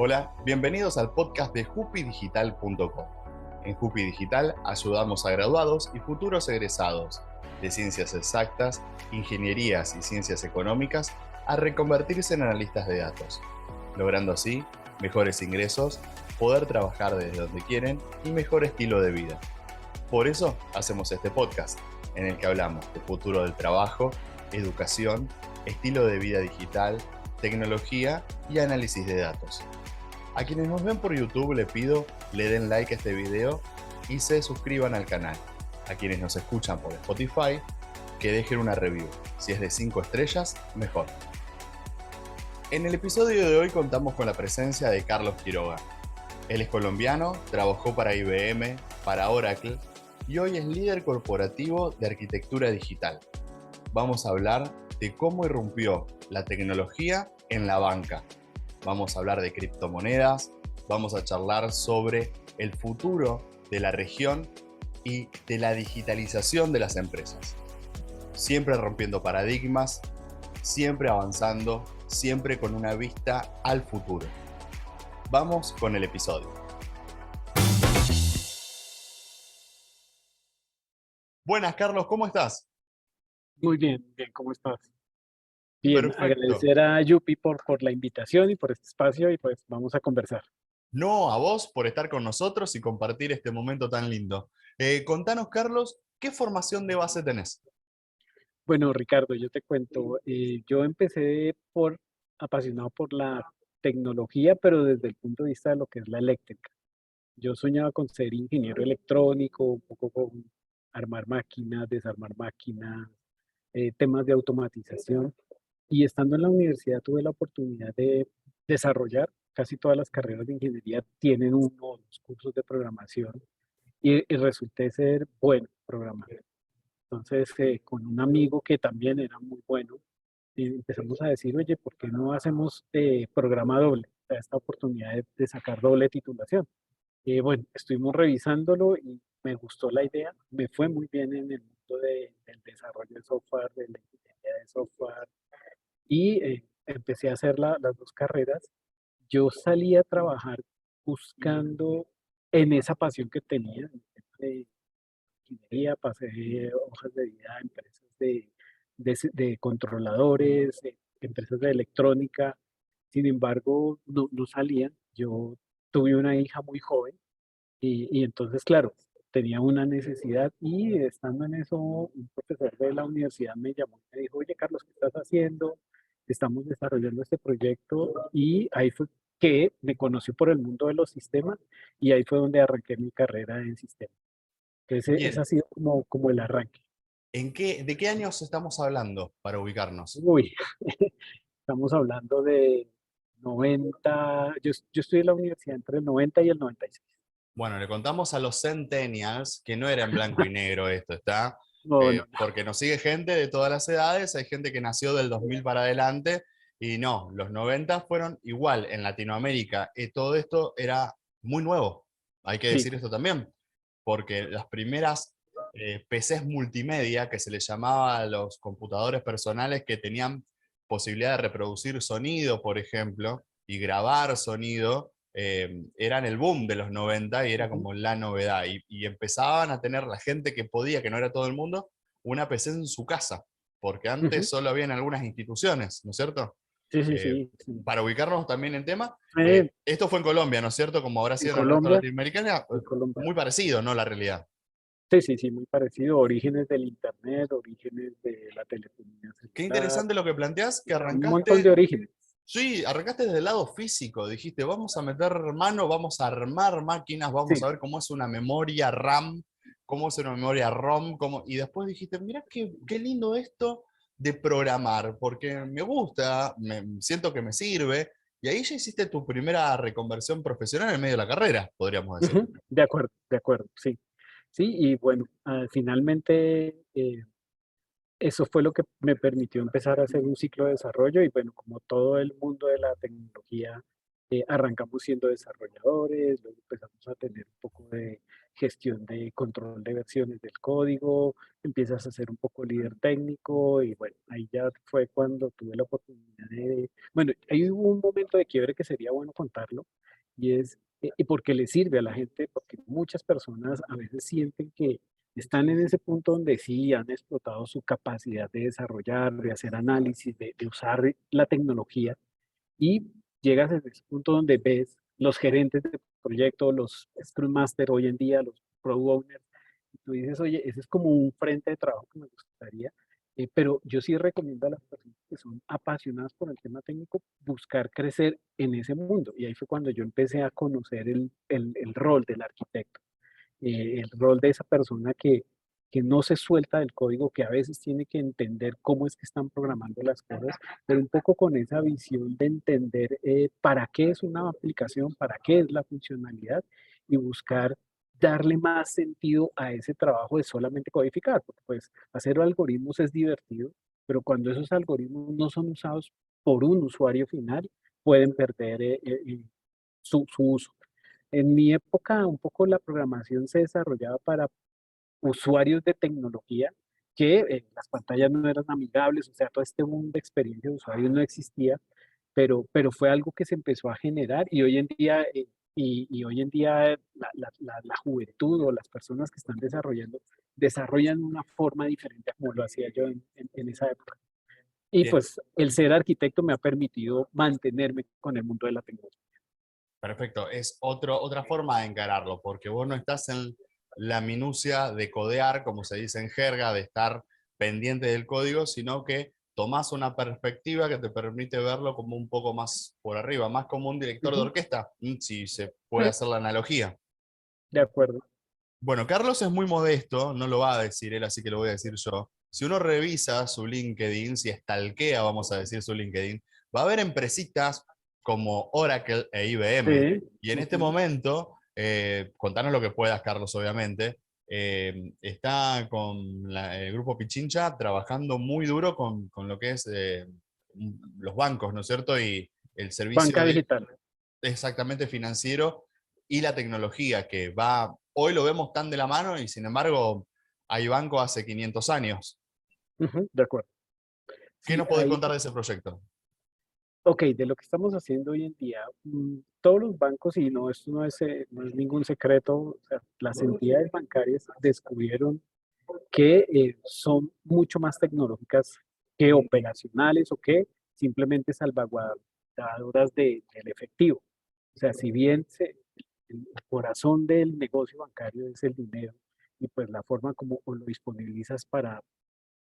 Hola, bienvenidos al podcast de jupidigital.com. En Jupi Digital ayudamos a graduados y futuros egresados de ciencias exactas, ingenierías y ciencias económicas a reconvertirse en analistas de datos, logrando así mejores ingresos, poder trabajar desde donde quieren y mejor estilo de vida. Por eso hacemos este podcast, en el que hablamos de futuro del trabajo, educación, estilo de vida digital, tecnología y análisis de datos. A quienes nos ven por YouTube les pido le den like a este video y se suscriban al canal. A quienes nos escuchan por Spotify, que dejen una review. Si es de 5 estrellas, mejor. En el episodio de hoy contamos con la presencia de Carlos Quiroga. Él es colombiano, trabajó para IBM, para Oracle y hoy es líder corporativo de arquitectura digital. Vamos a hablar de cómo irrumpió la tecnología en la banca. Vamos a hablar de criptomonedas, vamos a charlar sobre el futuro de la región y de la digitalización de las empresas. Siempre rompiendo paradigmas, siempre avanzando, siempre con una vista al futuro. Vamos con el episodio. Buenas, Carlos, ¿cómo estás? Muy bien, ¿cómo estás? Bien, Perfecto. agradecer a Yupi por la invitación y por este espacio y pues vamos a conversar. No, a vos por estar con nosotros y compartir este momento tan lindo. Contanos, Carlos, ¿qué formación de base tenés? Bueno, Ricardo, yo te cuento, yo empecé apasionado por la tecnología, pero desde el punto de vista de lo que es la eléctrica. Yo soñaba con ser ingeniero electrónico, un poco con armar máquinas, desarmar máquinas, temas de automatización. Y estando en la universidad tuve la oportunidad de desarrollar, casi todas las carreras de ingeniería tienen uno o dos cursos de programación y resulté ser bueno programador. Entonces, con un amigo que también era muy bueno, empezamos a decir, oye, ¿por qué no hacemos programa doble? O sea, esta oportunidad de sacar doble titulación. Bueno, estuvimos revisándolo y me gustó la idea, me fue muy bien en el mundo del desarrollo de software, de la ingeniería de software, y empecé a hacer las dos carreras. Yo salí a trabajar buscando en esa pasión que tenía, en el tema de ingeniería, pasé hojas de vida a empresas de controladores, empresas de electrónica. Sin embargo, no salían. Yo tuve una hija muy joven y entonces, claro, tenía una necesidad y estando en eso, un profesor de la universidad me llamó y me dijo, oye, Carlos, ¿qué estás haciendo? Estamos desarrollando este proyecto y ahí fue que me conocí por el mundo de los sistemas y ahí fue donde arranqué mi carrera en sistemas. Ese Bien, ha sido como el arranque. ¿de qué años estamos hablando para ubicarnos? Uy, estamos hablando de 90, yo estudié en la universidad entre el 90 y el 96. Bueno, le contamos a los centennials que no era en blanco y negro esto, ¿está? No, no, no. Porque nos sigue gente de todas las edades, hay gente que nació del 2000 para adelante, y no, los 90 fueron igual en Latinoamérica, y todo esto era muy nuevo, hay que Sí, decir esto también, porque las primeras PCs multimedia, que se les llamaba a los computadores personales que tenían posibilidad de reproducir sonido, por ejemplo, y grabar sonido, eran el boom de los 90 y era ujú, como la novedad. Y empezaban a tener la gente que podía, que no era todo el mundo, una PC en su casa, porque antes ujú. solo había en algunas instituciones, ¿no es cierto? Sí, sí, Eh, sí, sí. para ubicarnos también en tema, Eh, esto fue en Colombia, ¿no es cierto? Como habrá en sido en el resto de Colombia, Latinoamérica, en Colombia. muy parecido, ¿no? La realidad. Sí, sí, sí, muy parecido. Orígenes del internet, orígenes de la telefonía Qué celular, interesante lo que planteás, o que sea, un montón de arrancaste. orígenes. Sí, arrancaste desde el lado físico, dijiste, vamos a meter mano, vamos a armar máquinas, vamos Sí, a ver cómo es una memoria RAM, cómo es una memoria ROM, y después dijiste, mira qué lindo esto de programar, porque me gusta, siento que me sirve, y ahí ya hiciste tu primera reconversión profesional en medio de la carrera, podríamos decir. ujú, de acuerdo, sí. Sí, y bueno, finalmente eso fue lo que me permitió empezar a hacer un ciclo de desarrollo y bueno, como todo el mundo de la tecnología, arrancamos siendo desarrolladores, luego empezamos a tener un poco de gestión de control de versiones del código, empiezas a ser un poco líder técnico y bueno, ahí ya fue cuando tuve la oportunidad bueno, ahí hubo un momento de quiebre que sería bueno contarlo y es, y porque le sirve a la gente, porque muchas personas a veces sienten que están en ese punto donde sí han explotado su capacidad de desarrollar, de hacer análisis, de usar la tecnología y llegas a ese punto donde ves los gerentes de proyecto, los Scrum Master hoy en día, los Product Owners, y tú dices, oye, ese es como un frente de trabajo que me gustaría, pero yo sí recomiendo a las personas que son apasionadas por el tema técnico buscar crecer en ese mundo. Y ahí fue cuando yo empecé a conocer el rol del arquitecto, el rol de esa persona que no se suelta del código, que a veces tiene que entender cómo es que están programando las cosas, pero un poco con esa visión de entender para qué es una aplicación, para qué es la funcionalidad y buscar darle más sentido a ese trabajo de solamente codificar, porque pues hacer algoritmos es divertido, pero cuando esos algoritmos no son usados por un usuario final, pueden perder su uso. En mi época, un poco la programación se desarrollaba para usuarios de tecnología que las pantallas no eran amigables, o sea, todo este mundo de experiencia de usuario no existía, pero fue algo que se empezó a generar y hoy en día, y hoy en día la juventud o las personas que están desarrollando, desarrollan de una forma diferente a como lo hacía yo en esa época. Y Bien, pues el ser arquitecto me ha permitido mantenerme con el mundo de la tecnología. perfecto. Es otra forma de encararlo, porque vos no estás en la minucia de codear, como se dice en jerga, de estar pendiente del código, sino que tomás una perspectiva que te permite verlo como un poco más por arriba, más como un director de Ujú. orquesta, si se puede hacer la analogía. De acuerdo. Bueno, Carlos es muy modesto, no lo va a decir él, así que lo voy a decir yo. Si uno revisa su LinkedIn, si stalkea, vamos a decir, su LinkedIn, va a ver empresitas como Oracle e IBM. Sí. Y en este Ujú. momento, contanos lo que puedas, Carlos, obviamente, está con el grupo Pichincha trabajando muy duro con lo que es los bancos, ¿no es cierto? Y el servicio Banca de digital. exactamente financiero y la tecnología que va, hoy lo vemos tan de la mano y sin embargo hay banco hace 500 años. Ujú, de acuerdo. ¿Qué Sí, nos podés ahí, contar de ese proyecto? ok, de lo que estamos haciendo hoy en día, todos los bancos, y no, esto no es ningún secreto, o sea, las entidades bancarias descubrieron que son mucho más tecnológicas que operacionales o que simplemente salvaguardadoras del efectivo. O sea, si bien el corazón del negocio bancario es el dinero y pues la forma como o lo disponibilizas para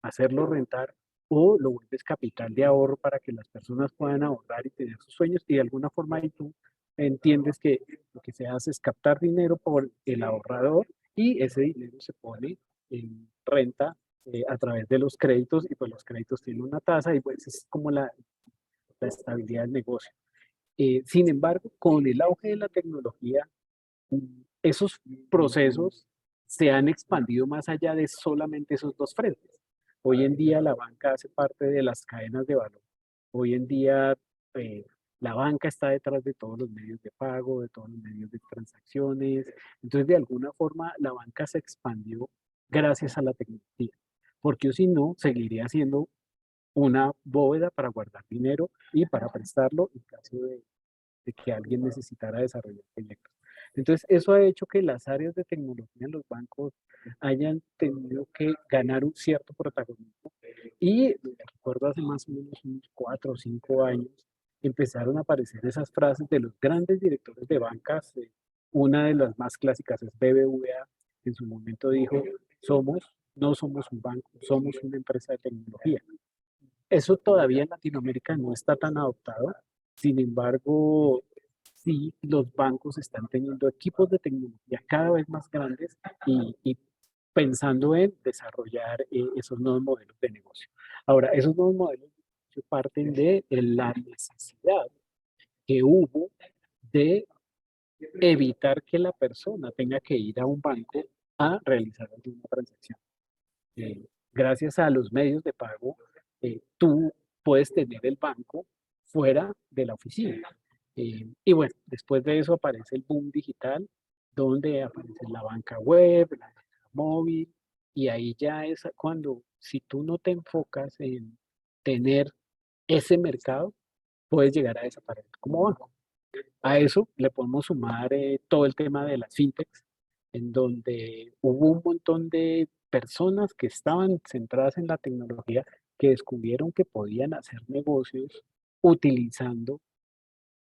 hacerlo rentar o lo vuelves capital de ahorro para que las personas puedan ahorrar y tener sus sueños y de alguna forma ahí tú entiendes que lo que se hace es captar dinero por el ahorrador y ese dinero se pone en renta a través de los créditos y pues los créditos tienen una tasa y pues es como la estabilidad del negocio. Sin embargo, con el auge de la tecnología, esos procesos se han expandido más allá de solamente esos dos frentes. Hoy en día la banca hace parte de las cadenas de valor. Hoy en día eh, la banca está detrás de todos los medios de pago, de todos los medios de transacciones. Entonces, de alguna forma, la banca se expandió gracias a la tecnología. Porque si no, seguiría siendo una bóveda para guardar dinero y para prestarlo en caso de que alguien necesitara desarrollar proyectos. Entonces, eso ha hecho que las áreas de tecnología en los bancos hayan tenido que ganar un cierto protagonismo. Y recuerdo hace más o menos unos 4 o 5 años, empezaron a aparecer esas frases de los grandes directores de bancas. Una de las más clásicas es BBVA, que en su momento dijo, no somos un banco, somos una empresa de tecnología. Eso todavía en Latinoamérica no está tan adoptado. Sin embargo, sí, los bancos están teniendo equipos de tecnología cada vez más grandes y pensando en desarrollar esos nuevos modelos de negocio. Ahora, esos nuevos modelos de negocio parten de la necesidad que hubo de evitar que la persona tenga que ir a un banco a realizar alguna transacción. Gracias a los medios de pago, tú puedes tener el banco fuera de la oficina. Y bueno, después de eso aparece el boom digital, donde aparece la banca web, la banca móvil, y ahí ya es cuando, si tú no te enfocas en tener ese mercado, puedes llegar a desaparecer como banco. A eso le podemos sumar todo el tema de las fintechs, en donde hubo un montón de personas que estaban centradas en la tecnología que descubrieron que podían hacer negocios utilizando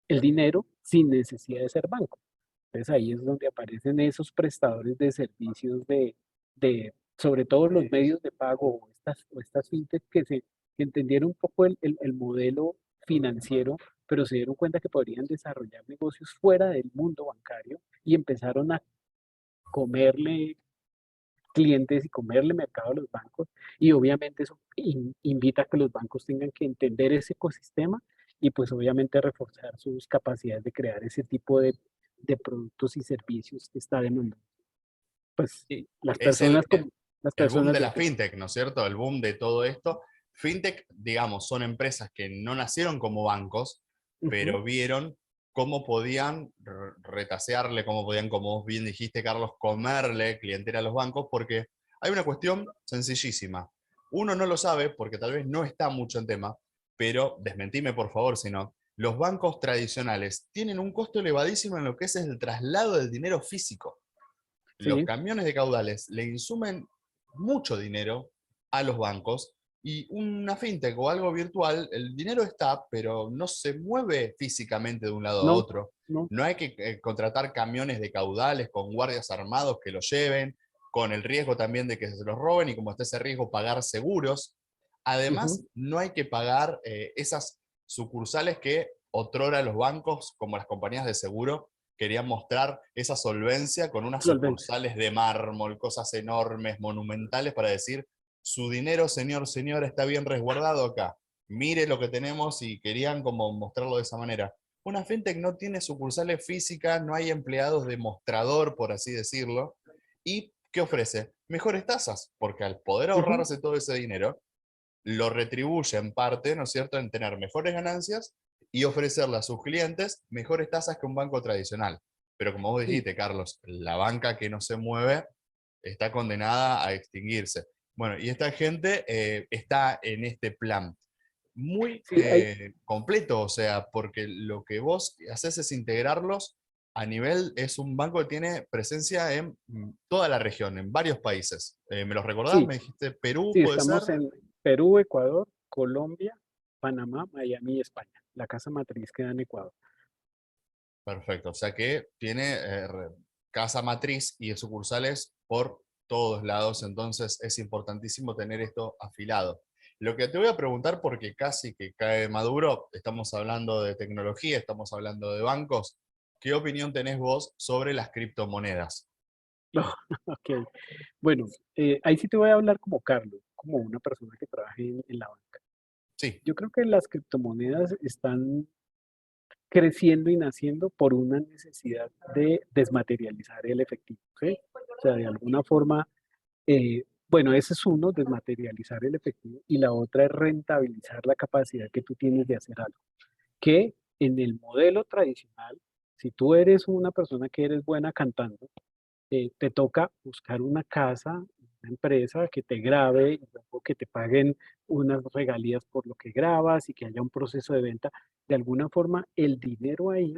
el dinero sin necesidad de ser banco. Entonces ahí es donde aparecen esos prestadores de servicios sobre todo los medios de pago o estas fintech que entendieron un poco el modelo financiero, pero se dieron cuenta que podrían desarrollar negocios fuera del mundo bancario y empezaron a comerle clientes y comerle mercado a los bancos. Y obviamente eso invita a que los bancos tengan que entender ese ecosistema y pues obviamente reforzar sus capacidades de crear ese tipo de productos y servicios que está demandando. Pues Sí, las es personas como las el boom personas de de la fe. fintech, ¿no es cierto? El boom de todo esto. Fintech, digamos, son empresas que no nacieron como bancos, Ujú, pero vieron cómo podían retasearle, cómo podían, como vos bien dijiste, Carlos, comerle clientela a los bancos, porque hay una cuestión sencillísima. Uno no lo sabe porque tal vez no está mucho en tema, pero desmentime por favor si no. Los bancos tradicionales tienen un costo elevadísimo en lo que es el traslado del dinero físico. Los sí, camiones de caudales le insumen mucho dinero a los bancos y una fintech o algo virtual, el dinero está, pero no se mueve físicamente de un lado a no, otro. no, No hay que contratar camiones de caudales con guardias armados que los lleven, con el riesgo también de que se los roben y como está ese riesgo, pagar seguros. ujú, Además, no hay que pagar esas sucursales que otrora los bancos, como las compañías de seguro, querían mostrar esa solvencia con unas solvencia. sucursales de mármol, cosas enormes, monumentales, para decir, su dinero, señor, señora, está bien resguardado acá. Mire lo que tenemos y querían como mostrarlo de esa manera. Una fintech no tiene sucursales físicas, no hay empleados de mostrador, por así decirlo. ¿Y qué ofrece? Mejores tasas, porque al poder Ujú, ahorrarse todo ese dinero, lo retribuye en parte, ¿no es cierto?, en tener mejores ganancias y ofrecerle a sus clientes mejores tasas que un banco tradicional. Pero como vos sí, dijiste, Carlos, la banca que no se mueve está condenada a extinguirse. Bueno, y esta gente está en este plan muy sí, hay, completo, o sea, porque lo que vos haces es integrarlos a nivel, es un banco que tiene presencia en toda la región, en varios países. ¿Me los recordás? sí, Me dijiste Perú, sí, puede ser. estamos en Perú, Ecuador, Colombia, Panamá, Miami y España. La casa matriz queda en Ecuador. Perfecto, o sea que tiene casa matriz y sucursales por todos lados, entonces es importantísimo tener esto afilado. Lo que te voy a preguntar, porque casi que cae maduro, estamos hablando de tecnología, estamos hablando de bancos, ¿qué opinión tenés vos sobre las criptomonedas? Ok, bueno, ahí sí te voy a hablar como Carlos, como una persona que trabaja en la banca. Sí, Yo creo que las criptomonedas están creciendo y naciendo por una necesidad de desmaterializar el efectivo, ¿sí? O sea, de alguna forma, bueno, ese es uno, desmaterializar el efectivo, y la otra es rentabilizar la capacidad que tú tienes de hacer algo. Que en el modelo tradicional, si tú eres una persona que eres buena cantando, te toca buscar una casa, una empresa que te grabe, y luego que te paguen unas regalías por lo que grabas y que haya un proceso de venta. De alguna forma, el dinero ahí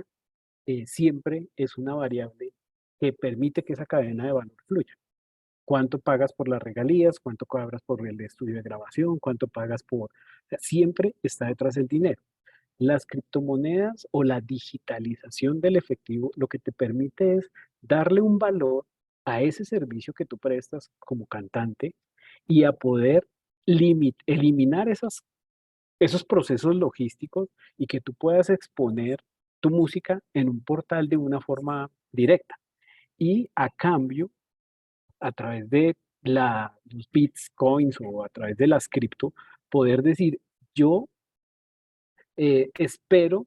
siempre es una variable que permite que esa cadena de valor fluya. ¿Cuánto pagas por las regalías? ¿Cuánto cobras por el estudio de grabación? ¿Cuánto pagas por...? O sea, siempre está detrás el dinero. Las criptomonedas o la digitalización del efectivo lo que te permite es darle un valor a ese servicio que tú prestas como cantante y a poder eliminar esos procesos logísticos y que tú puedas exponer tu música en un portal de una forma directa. Y a cambio, a través de los bitcoins o a través de las cripto, poder decir, yo espero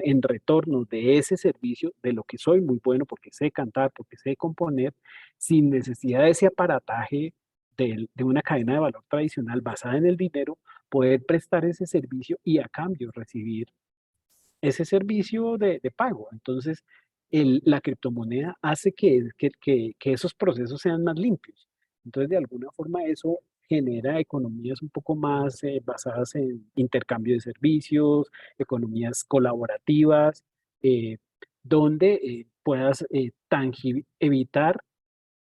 en retorno de ese servicio, de lo que soy muy bueno, porque sé cantar, porque sé componer, sin necesidad de ese aparataje de una cadena de valor tradicional basada en el dinero, poder prestar ese servicio y a cambio recibir ese servicio de pago. Entonces, la criptomoneda hace que esos procesos sean más limpios. Entonces, de alguna forma, eso genera economías un poco más basadas en intercambio de servicios, economías colaborativas, eh, donde puedas evitar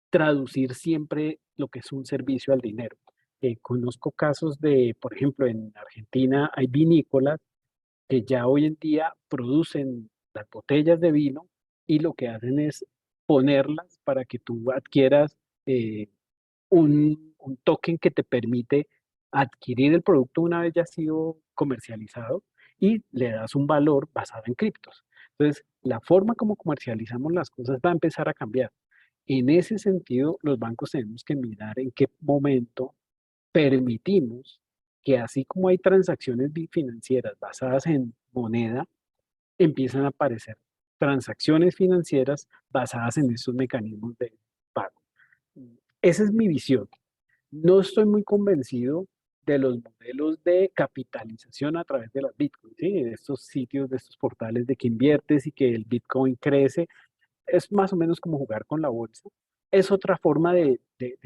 traducir siempre lo que es un servicio al dinero. Conozco casos de, por ejemplo, en Argentina hay vinícolas que ya hoy en día producen las botellas de vino y lo que hacen es ponerlas para que tú adquieras eh, un token que te permite adquirir el producto una vez ya ha sido comercializado y le das un valor basado en criptos. Entonces, la forma como comercializamos las cosas va a empezar a cambiar. En ese sentido, los bancos tenemos que mirar en qué momento permitimos que así como hay transacciones financieras basadas en moneda, empiezan a aparecer transacciones financieras basadas en estos mecanismos de pago. Esa es mi visión. No estoy muy convencido de los modelos de capitalización a través de las Bitcoin, ¿sí? De estos sitios, de estos portales de que inviertes y que el Bitcoin crece. Es más o menos como jugar con la bolsa. Es otra forma de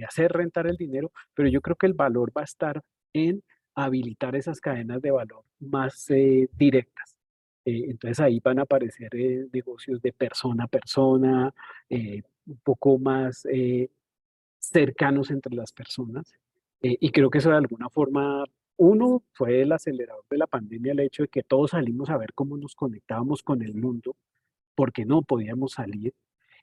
hacer rentar el dinero, pero yo creo que el valor va a estar en habilitar esas cadenas de valor más directas. Entonces ahí van a aparecer negocios de persona a persona, un poco más cercanos entre las personas. Y creo que eso de alguna forma, uno, fue el acelerador de la pandemia, el hecho de que todos salimos a ver cómo nos conectábamos con el mundo porque no podíamos salir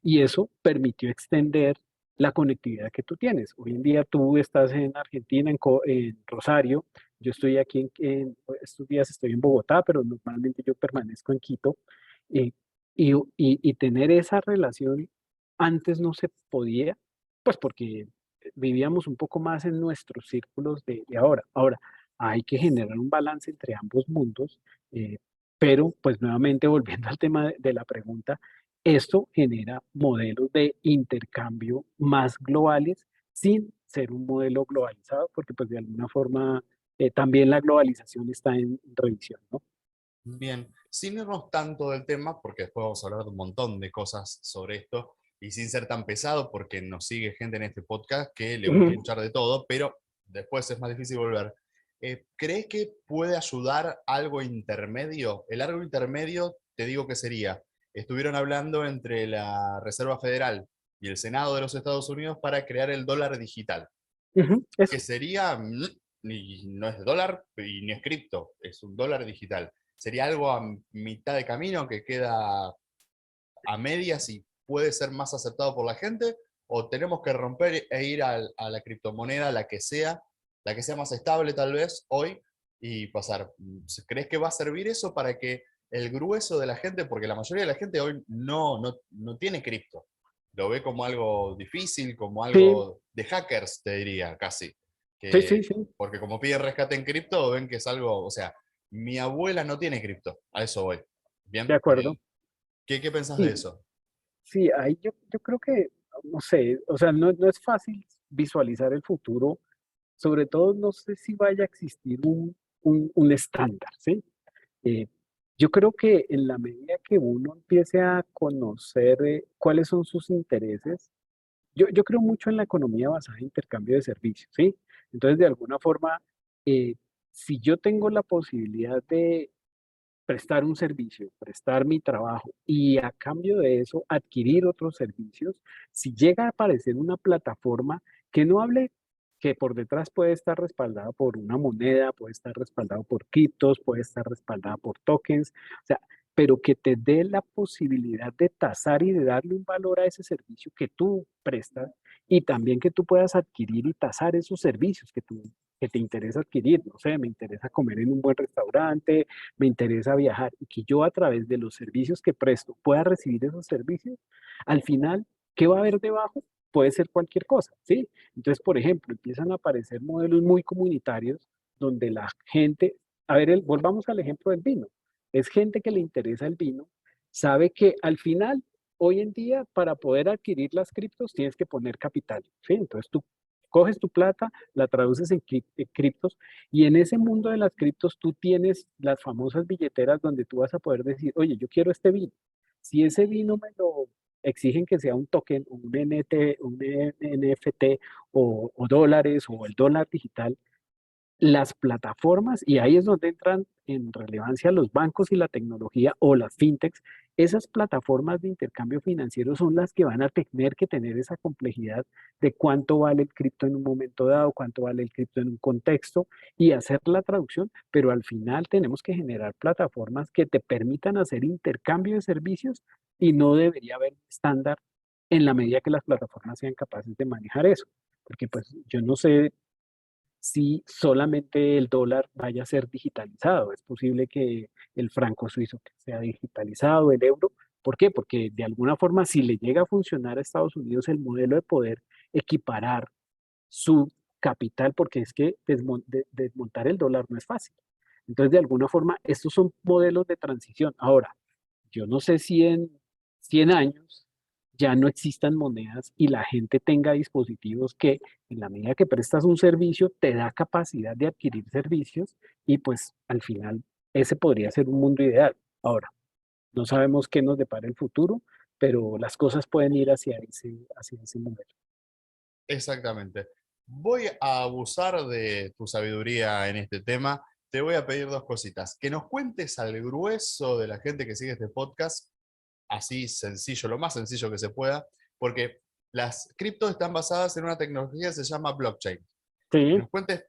y eso permitió extender la conectividad que tú tienes. Hoy en día tú estás en Argentina, en Rosario, yo estoy aquí, estos días estoy en Bogotá, pero normalmente yo permanezco en Quito, eh, y tener esa relación antes no se podía, pues porque vivíamos un poco más en nuestros círculos de ahora. Ahora, hay que generar un balance entre ambos mundos, eh, pero, pues nuevamente volviendo al tema de la pregunta, esto genera modelos de intercambio más globales sin ser un modelo globalizado, porque pues de alguna forma también la globalización está en revisión, ¿no? Bien, sin irnos tanto del tema, porque después vamos a hablar de un montón de cosas sobre esto, y sin ser tan pesado, porque nos sigue gente en este podcast que le gusta Ujú, escuchar de todo, pero después es más difícil volver. ¿Crees que puede ayudar algo intermedio? El algo intermedio, te digo que sería, estuvieron hablando entre la Reserva Federal y el Senado de los Estados Unidos para crear el dólar digital, ujú, que eso. sería, ni, no es dólar y ni es cripto, es un dólar digital. Sería algo a mitad de camino que queda a medias y puede ser más aceptado por la gente, o tenemos que romper e ir a la criptomoneda, la que sea más estable tal vez hoy, y pasar. ¿Crees que va a servir eso para que el grueso de la gente, porque la mayoría de la gente hoy no tiene cripto, lo ve como algo difícil, como Sí, algo de hackers, te diría casi, sí, sí, que, sí, porque como piden rescate en cripto, ven que es algo, o sea, mi abuela no tiene cripto, a eso voy. de Bien, acuerdo. ¿qué pensás de Sí, eso? sí, ahí yo creo que, no sé, o sea, no es fácil visualizar el futuro, sobre todo no sé si vaya a existir un estándar, ¿sí? Eh, yo creo que en la medida que uno empiece a conocer cuáles son sus intereses, yo creo mucho en la economía basada en intercambio de servicios, ¿sí? Entonces, de alguna forma, eh, si yo tengo la posibilidad de prestar un servicio, prestar mi trabajo y a cambio de eso adquirir otros servicios, si llega a aparecer una plataforma que no hable, que por detrás puede estar respaldada por una moneda, puede estar respaldado por criptos, puede estar respaldada por tokens, o sea, pero que te dé la posibilidad de tasar y de darle un valor a ese servicio que tú prestas y también que tú puedas adquirir y tasar esos servicios que te interesa adquirir. No sé, me interesa comer en un buen restaurante, me interesa viajar y que yo a través de los servicios que presto pueda recibir esos servicios, al final, ¿qué va a haber debajo? Puede ser cualquier cosa, ¿sí? Entonces, por ejemplo, empiezan a aparecer modelos muy comunitarios donde la gente, a ver, volvamos al ejemplo del vino, es gente que le interesa el vino, sabe que al final, hoy en día, para poder adquirir las criptos, tienes que poner capital, ¿sí? Entonces tú coges tu plata, la traduces en criptos, y en ese mundo de las criptos tú tienes las famosas billeteras donde tú vas a poder decir, oye, yo quiero este vino. Si ese vino me lo exigen que sea un token, un NT, un NFT o dólares o el dólar digital, las plataformas, y ahí es donde entran en relevancia los bancos y la tecnología o las fintechs, esas plataformas de intercambio financiero son las que van a tener que tener esa complejidad de cuánto vale el cripto en un momento dado, cuánto vale el cripto en un contexto y hacer la traducción, pero al final tenemos que generar plataformas que te permitan hacer intercambio de servicios y no debería haber un estándar en la medida que las plataformas sean capaces de manejar eso. Porque pues yo no sé si solamente el dólar vaya a ser digitalizado. Es posible que el franco suizo sea digitalizado, el euro. ¿Por qué? Porque de alguna forma, si le llega a funcionar a Estados Unidos el modelo de poder equiparar su capital, porque es que desmontar el dólar no es fácil. Entonces, de alguna forma, estos son modelos de transición. Ahora, yo no sé si en 100 años ya no existan monedas y la gente tenga dispositivos que en la medida que prestas un servicio te da capacidad de adquirir servicios y pues al final ese podría ser un mundo ideal. Ahora, no sabemos qué nos depara el futuro, pero las cosas pueden ir hacia ese modelo. Exactamente. Voy a abusar de tu sabiduría en este tema. Te voy a pedir dos cositas. Que nos cuentes al grueso de la gente que sigue este podcast, así sencillo, lo más sencillo que se pueda, porque las criptos están basadas en una tecnología que se llama blockchain. Que Sí, nos cuentes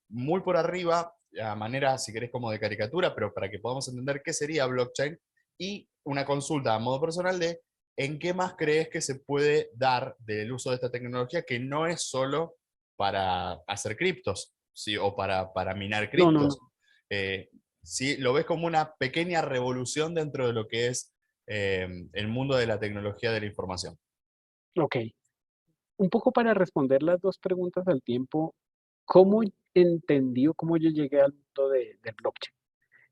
muy por arriba, a manera, si querés, como de caricatura, pero para que podamos entender qué sería blockchain, y una consulta a modo personal de en qué más crees que se puede dar del uso de esta tecnología que no es solo para hacer criptos, ¿sí? O para minar no, no, criptos. no. Eh, ¿Sí? ¿Lo ves como una pequeña revolución dentro de lo que es el mundo de la tecnología de la información? Ok. Un poco para responder las dos preguntas al tiempo, ¿cómo entendí o cómo yo llegué al mundo del blockchain?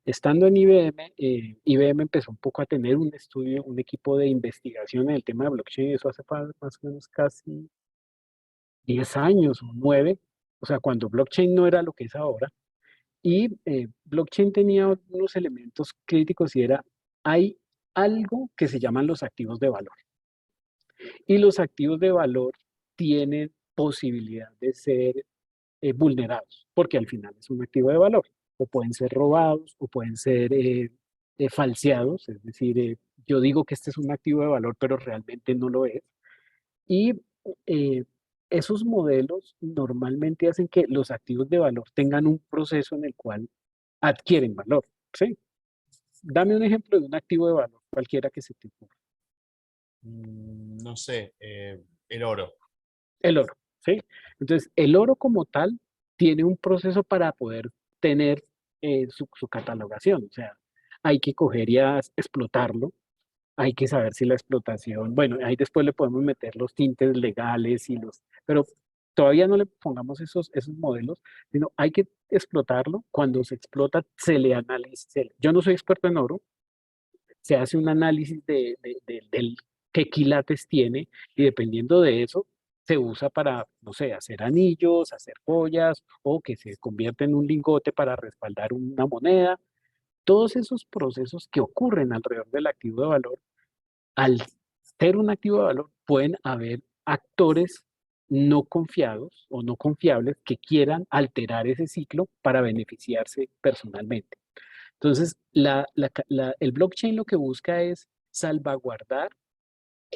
Estando en IBM, IBM empezó un poco a tener un estudio, un equipo de investigación en el tema de blockchain, eso hace más o menos casi 10 años o 9, o sea, cuando blockchain no era lo que es ahora, y blockchain tenía unos elementos críticos y era, hay algo que se llaman los activos de valor, y los activos de valor tienen posibilidad de ser vulnerados, porque al final es un activo de valor, o pueden ser robados, o pueden ser falseados, es decir, yo digo que este es un activo de valor, pero realmente no lo es. Y eh, esos modelos normalmente hacen que los activos de valor tengan un proceso en el cual adquieren valor, ¿sí? Dame un ejemplo de un activo de valor, cualquiera que se te ocurra. No sé, el oro. El oro, ¿sí? Entonces, el oro como tal tiene un proceso para poder tener su catalogación, o sea, hay que coger y explotarlo, hay que saber si la explotación, bueno, ahí después le podemos meter los tintes legales pero todavía no le pongamos esos modelos, sino hay que explotarlo. Cuando se explota, se le analiza. Yo no soy experto en oro, se hace un análisis del qué quilates tiene y dependiendo de eso se usa para, no sé, hacer anillos, hacer joyas o que se convierte en un lingote para respaldar una moneda. Todos esos procesos que ocurren alrededor del activo de valor, al ser un activo de valor, pueden haber actores no confiados o no confiables que quieran alterar ese ciclo para beneficiarse personalmente. Entonces, el blockchain lo que busca es salvaguardar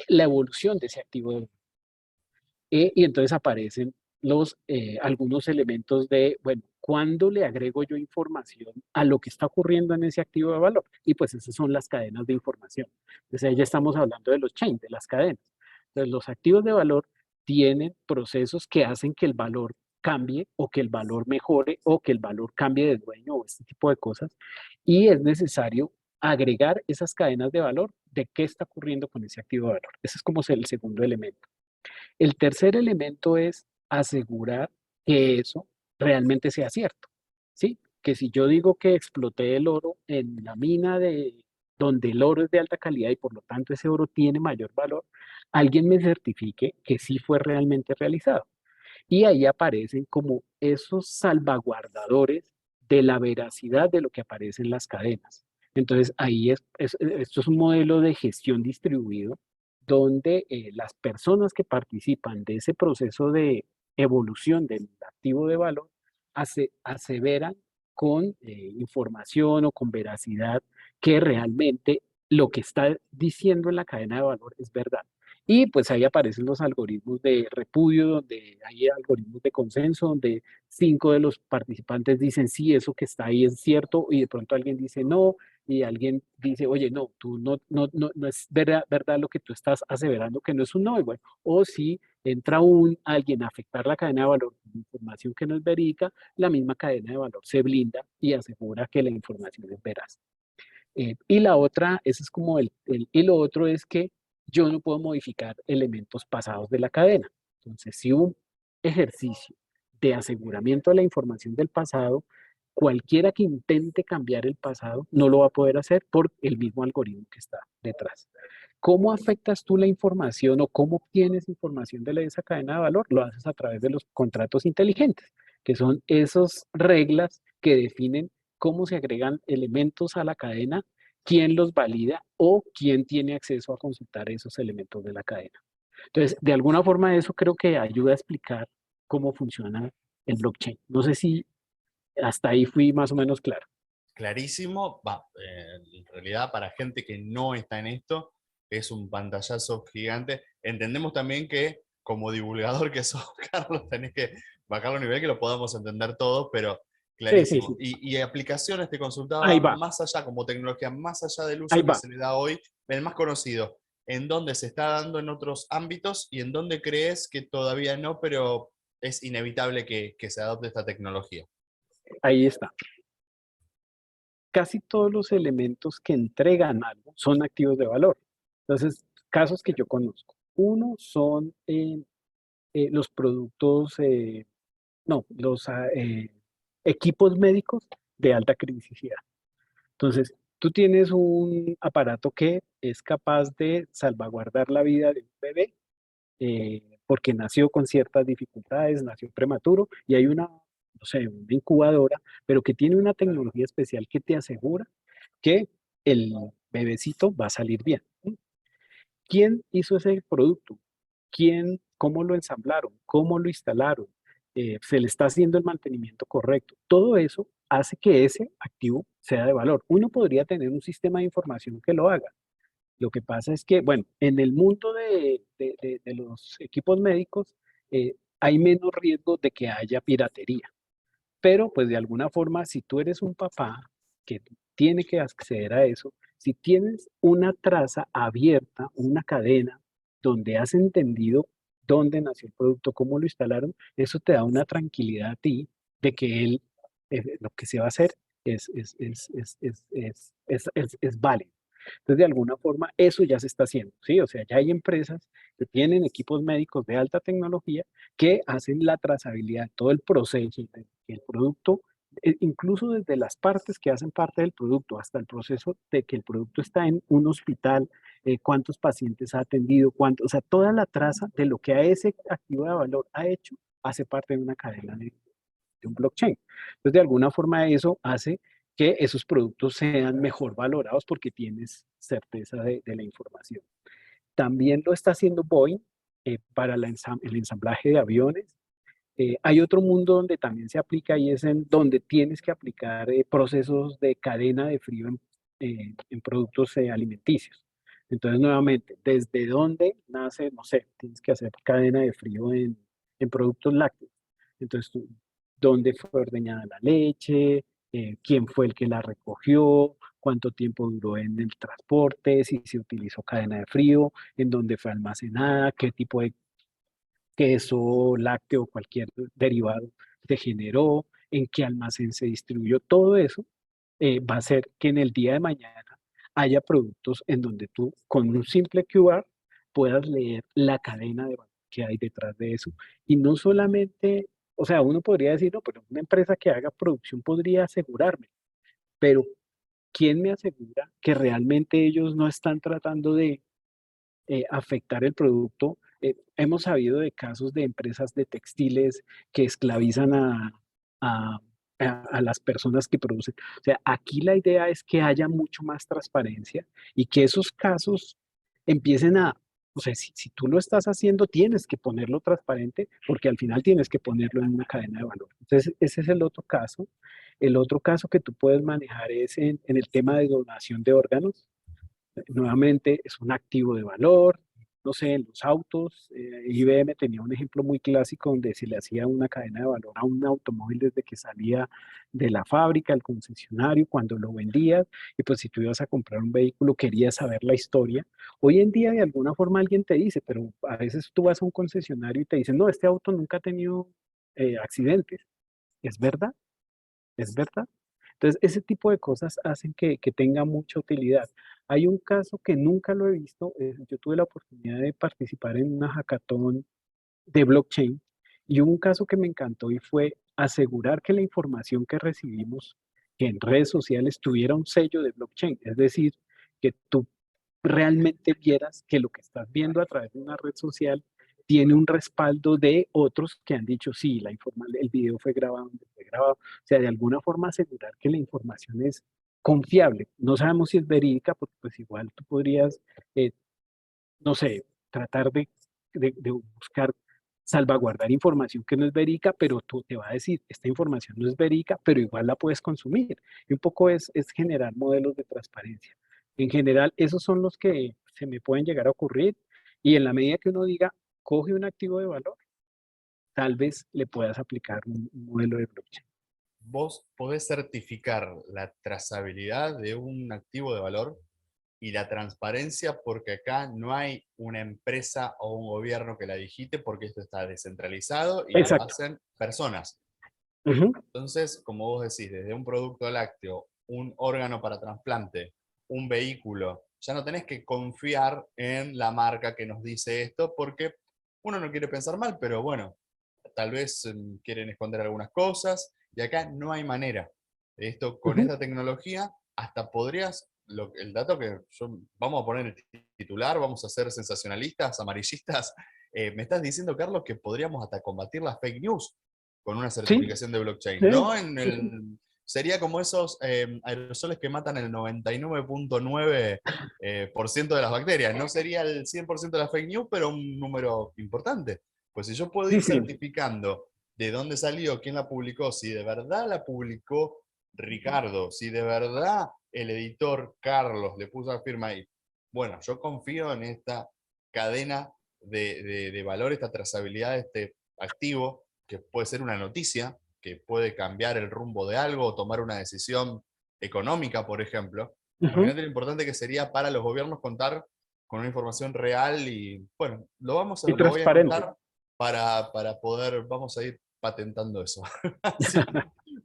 la evolución de ese activo. Y entonces aparecen algunos elementos de, bueno, ¿cuándo le agrego yo información a lo que está ocurriendo en ese activo de valor? Y pues esas son las cadenas de información. Entonces ahí ya estamos hablando de los chains, de las cadenas. Entonces los activos de valor tienen procesos que hacen que el valor cambie o que el valor mejore o que el valor cambie de dueño o este tipo de cosas. Y es necesario agregar esas cadenas de valor de qué está ocurriendo con ese activo de valor. Ese es como el segundo elemento. El tercer elemento es asegurar que eso realmente sea cierto, ¿sí? Que si yo digo que exploté el oro en la mina de donde el oro es de alta calidad y por lo tanto ese oro tiene mayor valor, alguien me certifique que sí fue realmente realizado. y ahí aparecen como esos salvaguardadores de la veracidad de lo que aparece en las cadenas. Entonces, ahí esto es un modelo de gestión distribuido donde las personas que participan de ese proceso de evolución del activo de valor aseveran con información o con veracidad que realmente lo que está diciendo en la cadena de valor es verdad. Y pues ahí aparecen los algoritmos de repudio, donde hay algoritmos de consenso, donde 5 de los participantes dicen sí, eso que está ahí es cierto, y de pronto alguien dice no, y alguien dice, oye, no, tú no es verdad lo que tú estás aseverando, que no es un no, y bueno, o si entra alguien a afectar la cadena de valor con información que no es verídica, la misma cadena de valor se blinda y asegura que la información es veraz. Y la otra, ese es como y lo otro es que yo no puedo modificar elementos pasados de la cadena. Entonces, si un ejercicio de aseguramiento de la información del pasado, cualquiera que intente cambiar el pasado no lo va a poder hacer por el mismo algoritmo que está detrás. ¿Cómo afectas tú la información o cómo obtienes información de esa cadena de valor? Lo haces a través de los contratos inteligentes, que son esas reglas que definen cómo se agregan elementos a la cadena, quién los valida o quién tiene acceso a consultar esos elementos de la cadena. Entonces, de alguna forma eso creo que ayuda a explicar cómo funciona el blockchain. No sé si hasta ahí fui más o menos claro. Clarísimo. En realidad, para gente que no está en esto, es un pantallazo gigante. Entendemos también que, como divulgador que sos, Carlos, tenés que bajarlo a un nivel que lo podamos entender todos, pero Sí, sí, clarísimo. sí. Y aplicaciones, te Ahí consultaba va, más allá, como tecnología, más allá del ahí uso que va. se le da hoy, el más conocido, en dónde se está dando en otros ámbitos y en dónde crees que todavía no, pero es inevitable que se adopte esta tecnología. Ahí está. Casi todos los elementos que entregan algo son activos de valor. Entonces, casos que yo conozco. Uno son los productos, no, los equipos médicos de alta criticidad. Entonces, tú tienes un aparato que es capaz de salvaguardar la vida de un bebé porque nació con ciertas dificultades, nació prematuro y hay no sé, una incubadora, pero que tiene una tecnología especial que te asegura que el bebecito va a salir bien. ¿Quién hizo ese producto? ¿Cómo lo ensamblaron? ¿Cómo lo instalaron? ¿Se le está haciendo el mantenimiento correcto? Todo eso hace que ese activo sea de valor. Uno podría tener un sistema de información que lo haga. Lo que pasa es que, bueno, en el mundo de los equipos médicos hay menos riesgo de que haya piratería. Pero pues de alguna forma, si tú eres un papá que tiene que acceder a eso, si tienes una traza abierta, una cadena donde has entendido dónde nació el producto, cómo lo instalaron, eso te da una tranquilidad a ti de que lo que se va a hacer es válido. Entonces, de alguna forma, eso ya se está haciendo, ¿sí? O sea, ya hay empresas que tienen equipos médicos de alta tecnología que hacen la trazabilidad, todo el proceso del producto, incluso desde las partes que hacen parte del producto hasta el proceso de que el producto está en un hospital, cuántos pacientes ha atendido, o sea, toda la traza de lo que a ese activo de valor ha hecho hace parte de una cadena de un blockchain. Entonces, de alguna forma eso hace que esos productos sean mejor valorados porque tienes certeza de la información. También lo está haciendo Boeing para el ensamblaje de aviones. Hay otro mundo donde también se aplica y es en donde tienes que aplicar procesos de cadena de frío en productos alimenticios. Entonces, nuevamente, ¿desde dónde nace? No sé, tienes que hacer cadena de frío en productos lácteos. Entonces, ¿dónde fue ordeñada la leche? ¿Quién fue el que la recogió? ¿Cuánto tiempo duró en el transporte? Si se utilizó cadena de frío, en dónde fue almacenada, qué tipo de queso, lácteo, cualquier derivado se generó, en qué almacén se distribuyó, todo eso va a hacer que en el día de mañana haya productos en donde tú con un simple QR puedas leer la cadena de valor que hay detrás de eso. Y no solamente, o sea, uno podría decir, no, pero una empresa que haga producción podría asegurarme, pero ¿quién me asegura que realmente ellos no están tratando de afectar el producto Hemos sabido de casos de empresas de textiles que esclavizan a, a las personas que producen. O sea, aquí la idea es que haya mucho más transparencia y que esos casos empiecen a, o sea, si tú lo estás haciendo, tienes que ponerlo transparente porque al final tienes que ponerlo en una cadena de valor. Entonces, ese es el otro caso. El otro caso que tú puedes manejar es en el tema de donación de órganos. Nuevamente es un activo de valor, no sé, en los autos, IBM tenía un ejemplo muy clásico donde se le hacía una cadena de valor a un automóvil desde que salía de la fábrica, el concesionario, cuando lo vendías, y pues si tú ibas a comprar un vehículo querías saber la historia. Hoy en día de alguna forma alguien te dice, pero a veces tú vas a un concesionario y te dicen, no, este auto nunca ha tenido accidentes. ¿Es verdad? ¿Es verdad? Entonces, ese tipo de cosas hacen que tenga mucha utilidad. Hay un caso que nunca lo he visto, yo tuve la oportunidad de participar en una hackathon de blockchain y hubo un caso que me encantó y fue asegurar que la información que recibimos que en redes sociales tuviera un sello de blockchain, es decir, que tú realmente vieras que lo que estás viendo a través de una red social tiene un respaldo de otros que han dicho, sí, el video fue grabado donde fue grabado. O sea, de alguna forma asegurar que la información es confiable. No sabemos si es verídica, porque pues igual tú podrías, eh, no sé, tratar de buscar salvaguardar información que no es verídica, pero tú te va a decir, esta información no es verídica, pero igual la puedes consumir. Y un poco es generar modelos de transparencia. En general, esos son los que se me pueden llegar a ocurrir y en la medida que uno diga, coge un activo de valor, tal vez le puedas aplicar un modelo de blockchain. Vos podés certificar la trazabilidad de un activo de valor y la transparencia porque acá no hay una empresa o un gobierno que la digite porque esto está descentralizado y lo Exacto. hacen personas. Ujú, Entonces, como vos decís, desde un producto lácteo, un órgano para trasplante, un vehículo, ya no tenés que confiar en la marca que nos dice esto porque uno no quiere pensar mal, pero bueno, tal vez quieren esconder algunas cosas y acá no hay manera. Esto con ujú. esta tecnología hasta podrías, el dato vamos a poner el titular, vamos a ser sensacionalistas, amarillistas, me estás diciendo, Carlos, que podríamos hasta combatir las fake news con una Sí, certificación de blockchain. sí, No en sí, sí. el, sería como esos aerosoles que matan el 99.9% por ciento de las bacterias. No sería el 100% de las fake news, pero un número importante. Pues si yo puedo Sí, ir sí. certificando de dónde salió, quién la publicó, si de verdad la publicó Ricardo, si de verdad el editor Carlos le puso la firma ahí, bueno, yo confío en esta cadena de valor, esta trazabilidad de este activo, que puede ser una noticia, que puede cambiar el rumbo de algo o tomar una decisión económica, por ejemplo. Ujú. Imagínate lo importante que sería para los gobiernos contar con una información real y, bueno, Y lo voy a transparente. anotar para poder, vamos a ir patentando eso. Así que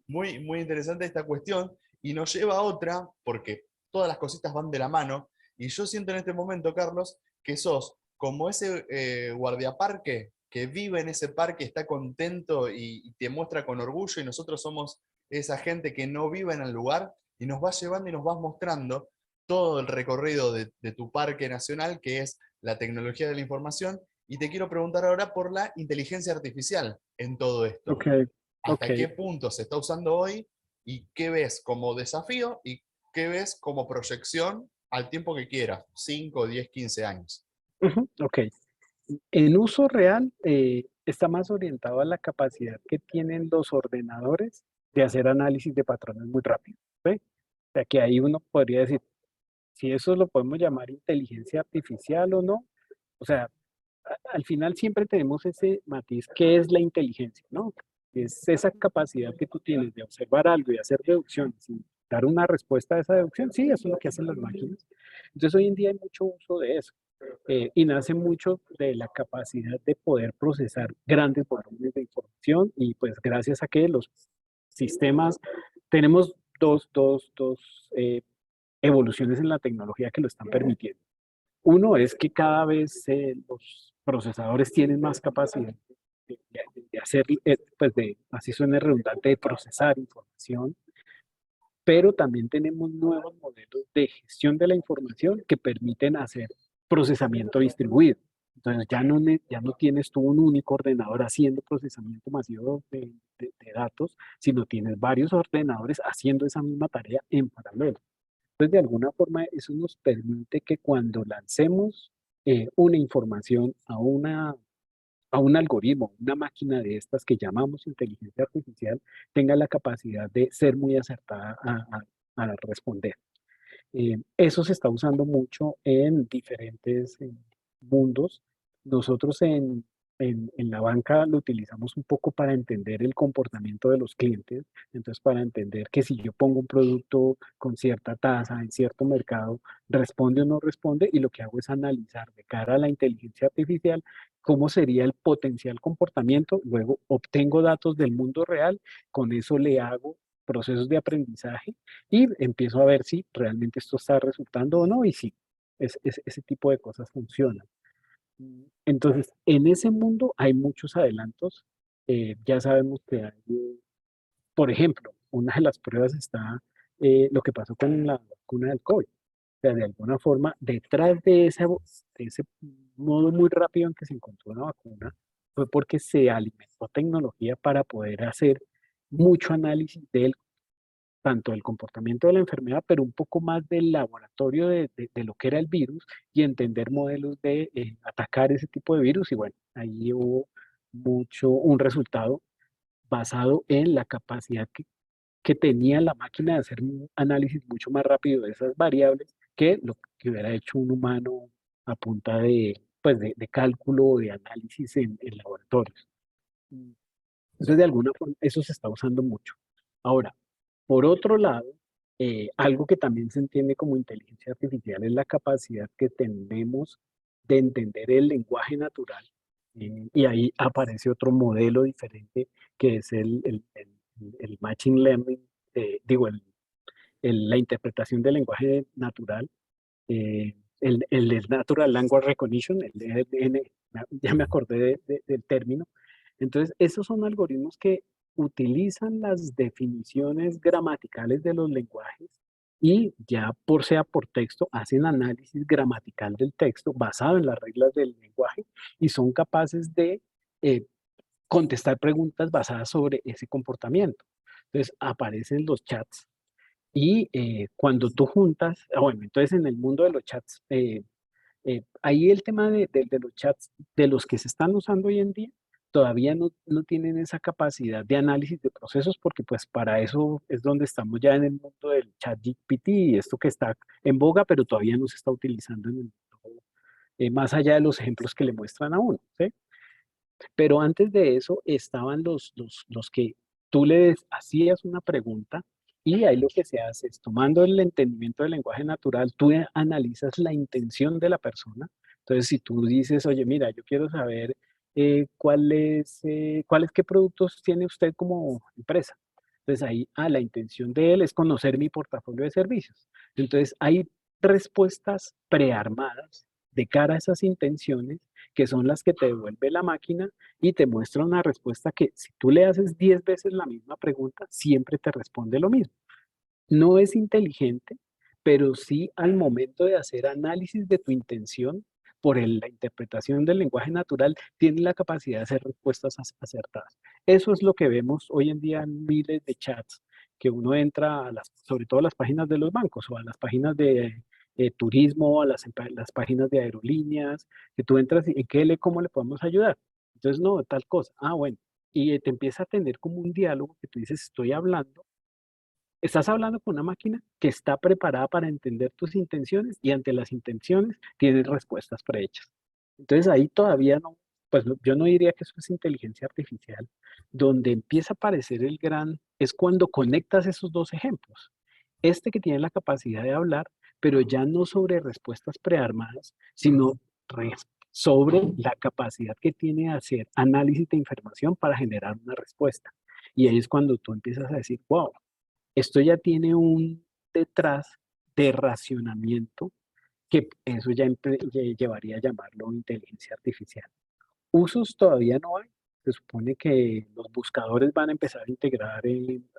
muy, muy interesante esta cuestión y nos lleva a otra, porque todas las cositas van de la mano, y yo siento en este momento, Carlos, que sos como ese guardiaparque que vive en ese parque, está contento y te muestra con orgullo, y nosotros somos esa gente que no vive en el lugar y nos va llevando y nos vas mostrando todo el recorrido de tu parque nacional, que es la tecnología de la información. Y te quiero preguntar ahora por la inteligencia artificial en todo esto. Ok, ok. ¿Hasta qué punto se está usando hoy y qué ves como desafío y qué ves como proyección al tiempo que quieras, 5, 10, 15 años? Ujú, ok. En uso real, está más orientado a la capacidad que tienen los ordenadores de hacer análisis de patrones muy rápido. ¿Sí? O sea, que ahí uno podría decir, si eso lo podemos llamar inteligencia artificial o no. O sea, al final siempre tenemos ese matiz que es la inteligencia, ¿no? Es esa capacidad que tú tienes de observar algo y hacer deducciones y dar una respuesta a esa deducción. Sí, eso es lo que hacen las máquinas. Entonces hoy en día hay mucho uso de eso y nace mucho de la capacidad de poder procesar grandes volúmenes de información y pues gracias a que los sistemas, tenemos dos evoluciones en la tecnología que lo están permitiendo. Uno es que cada vez los procesadores tienen más capacidad de hacer, pues de, así suena redundante, de procesar información, pero también tenemos nuevos modelos de gestión de la información que permiten hacer procesamiento distribuido. Entonces ya no tienes tú un único ordenador haciendo procesamiento masivo de datos, sino tienes varios ordenadores haciendo esa misma tarea en paralelo. Entonces, de alguna forma, eso nos permite que cuando lancemos una información a un algoritmo, una máquina de estas que llamamos inteligencia artificial, tenga la capacidad de ser muy acertada a responder. Eso se está usando mucho en diferentes mundos. Nosotros en la banca lo utilizamos un poco para entender el comportamiento de los clientes. Entonces, para entender que si yo pongo un producto con cierta tasa en cierto mercado, responde o no responde, y lo que hago es analizar de cara a la inteligencia artificial cómo sería el potencial comportamiento. Luego obtengo datos del mundo real, con eso le hago procesos de aprendizaje y empiezo a ver si realmente esto está resultando o no, y si ese tipo de cosas funcionan. Entonces, en ese mundo hay muchos adelantos. Ya sabemos que hay, por ejemplo, una de las pruebas está lo que pasó con la vacuna del COVID. O sea, de alguna forma, detrás de ese modo muy rápido en que se encontró una vacuna, fue porque se alimentó tecnología para poder hacer mucho análisis del tanto del comportamiento de la enfermedad, pero un poco más del laboratorio de lo que era el virus, y entender modelos de atacar ese tipo de virus. Y bueno, ahí hubo un resultado basado en la capacidad que tenía la máquina de hacer un análisis mucho más rápido de esas variables que lo que hubiera hecho un humano a punta pues de cálculo o de análisis en laboratorios. Entonces, de alguna forma, eso se está usando mucho. Ahora, por otro lado, algo que también se entiende como inteligencia artificial es la capacidad que tenemos de entender el lenguaje natural. Y ahí aparece otro modelo diferente, que es el Machine Learning, digo, la interpretación del lenguaje natural, el Natural Language Recognition, el NLN, ya me acordé del término. Entonces, esos son algoritmos que utilizan las definiciones gramaticales de los lenguajes, y ya sea por texto, hacen análisis gramatical del texto basado en las reglas del lenguaje, y son capaces de eh, contestar preguntas basadas sobre ese comportamiento. Entonces, aparecen los chats, y cuando tú juntas, bueno, entonces en el mundo de los chats, ahí el tema de los chats, de los que se están usando hoy en día, todavía no tienen esa capacidad de análisis de procesos, porque pues para eso es donde estamos ya en el mundo del chat GPT y esto que está en boga, pero todavía no se está utilizando en el mundo, más allá de los ejemplos que le muestran a uno, ¿sí? Pero antes de eso estaban los que tú hacías una pregunta, y ahí lo que se hace es, tomando el entendimiento del lenguaje natural, tú analizas la intención de la persona. Entonces, si tú dices, oye, mira, yo quiero saber qué productos tiene usted como empresa. Entonces ahí, la intención de él es conocer mi portafolio de servicios. Entonces hay respuestas prearmadas de cara a esas intenciones, que son las que te devuelve la máquina, y te muestra una respuesta que, si tú le haces 10 veces la misma pregunta, siempre te responde lo mismo. No es inteligente, pero sí, al momento de hacer análisis de tu intención, por la interpretación del lenguaje natural, tiene la capacidad de hacer respuestas acertadas. Eso es lo que vemos hoy en día en miles de chats, que uno entra sobre todo a las páginas de los bancos, o a las páginas de turismo, a las páginas de aerolíneas, que tú entras y ¿cómo le podemos ayudar? Entonces, no, tal cosa. Bueno. Y te empieza a tener como un diálogo que tú dices, estás hablando con una máquina que está preparada para entender tus intenciones, y ante las intenciones tienes respuestas prehechas. Entonces ahí todavía no, pues yo no diría que eso es inteligencia artificial. Donde empieza a aparecer es cuando conectas esos dos ejemplos. Este que tiene la capacidad de hablar, pero ya no sobre respuestas prearmadas, sino sobre la capacidad que tiene de hacer análisis de información para generar una respuesta. Y ahí es cuando tú empiezas a decir, wow, esto ya tiene un detrás de racionamiento, que eso ya llevaría a llamarlo inteligencia artificial. Usos todavía no hay. Se supone que los buscadores van a empezar a integrar,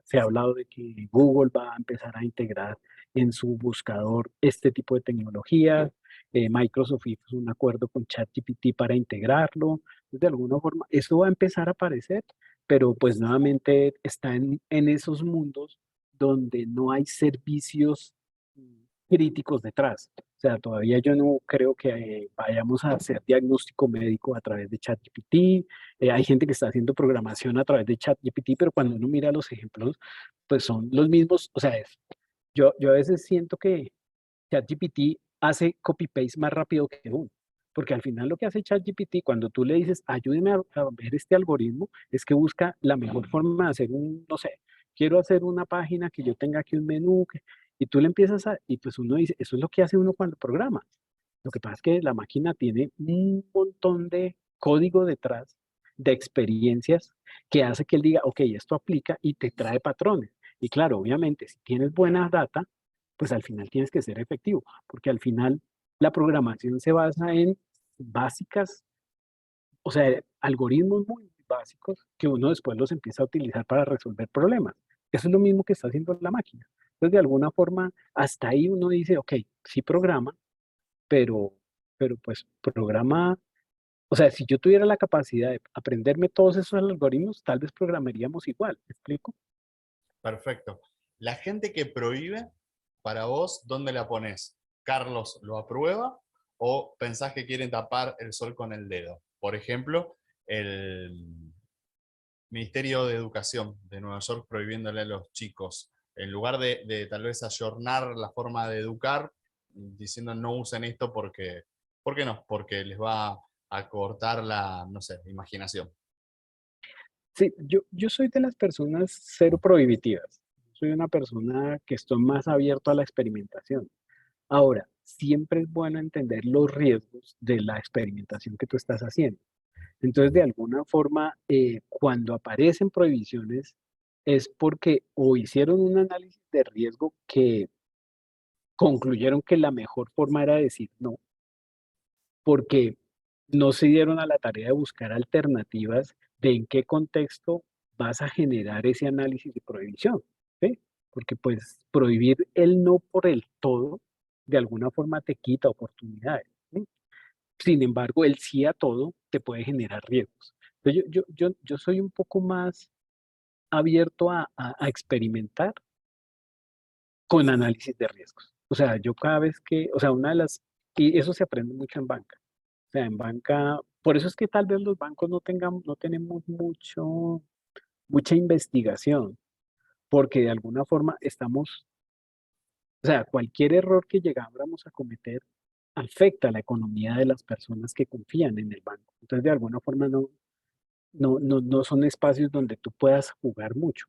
se ha hablado de que Google va a empezar a integrar en su buscador este tipo de tecnología. Microsoft hizo un acuerdo con ChatGPT para integrarlo. De alguna forma, eso va a empezar a aparecer, pero pues nuevamente está en esos mundos donde no hay servicios críticos detrás. O sea, todavía yo no creo que vayamos a hacer diagnóstico médico a través de ChatGPT. Hay gente que está haciendo programación a través de ChatGPT, pero cuando uno mira los ejemplos, pues son los mismos. O sea, yo a veces siento que ChatGPT hace copy-paste más rápido que uno. Porque al final lo que hace ChatGPT, cuando tú le dices, ayúdeme a ver este algoritmo, es que busca la mejor forma de hacer no sé, quiero hacer una página que yo tenga aquí un menú, y tú le empiezas y pues uno dice, eso es lo que hace uno cuando programa. Lo que pasa es que la máquina tiene un montón de código detrás, de experiencias, que hace que él diga, ok, esto aplica y te trae patrones. Y claro, obviamente, si tienes buena data, pues al final tienes que ser efectivo, porque al final la programación se basa en básicas, o sea, algoritmos muy básicos que uno después los empieza a utilizar para resolver problemas. Eso es lo mismo que está haciendo la máquina. Entonces, de alguna forma, hasta ahí uno dice, ok, sí programa, pero, pero pues programa, o sea, si yo tuviera la capacidad de aprenderme todos esos algoritmos, tal vez programaríamos igual, ¿me explico? Perfecto. La gente que prohíbe, para vos, ¿dónde la pones? ¿Carlos lo aprueba o pensás que quieren tapar el sol con el dedo? Por ejemplo, el Ministerio de Educación de Nueva York prohibiéndole a los chicos, en lugar de tal vez ayornar la forma de educar, diciendo no usen esto porque, ¿por qué no? Porque les va a cortar la, no sé, imaginación. Sí, yo soy de las personas cero prohibitivas. Soy una persona que estoy más abierto a la experimentación. Ahora, siempre es bueno entender los riesgos de la experimentación que tú estás haciendo. Entonces, de alguna forma, cuando aparecen prohibiciones, es porque o hicieron un análisis de riesgo que concluyeron que la mejor forma era decir no, porque no se dieron a la tarea de buscar alternativas de en qué contexto vas a generar ese análisis de prohibición, ¿sí? Porque pues prohibir el no por el todo, de alguna forma te quita oportunidades, ¿sí? Sin embargo, el sí a todo te puede generar riesgos. Entonces, yo soy un poco más abierto a experimentar con análisis de riesgos. O sea, yo cada vez que, o sea, y eso se aprende mucho en banca. O sea, en banca, por eso es que tal vez los bancos no tenemos mucha investigación, porque de alguna forma o sea, cualquier error que llegáramos a cometer afecta la economía de las personas que confían en el banco. Entonces, de alguna forma no son espacios donde tú puedas jugar mucho.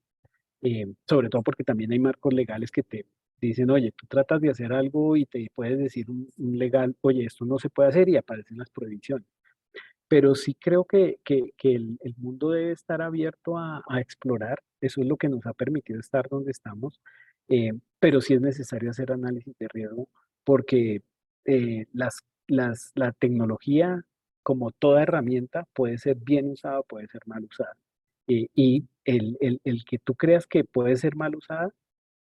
Sobre todo porque también hay marcos legales que te dicen, oye, tú tratas de hacer algo y te puedes decir un legal, oye, esto no se puede hacer y aparecen las prohibiciones. Pero sí creo que el mundo debe estar abierto a explorar, eso es lo que nos ha permitido estar donde estamos, pero sí es necesario hacer análisis de riesgo porque la tecnología, como toda herramienta, puede ser bien usada, puede ser mal usada. Y el que tú creas que puede ser mal usada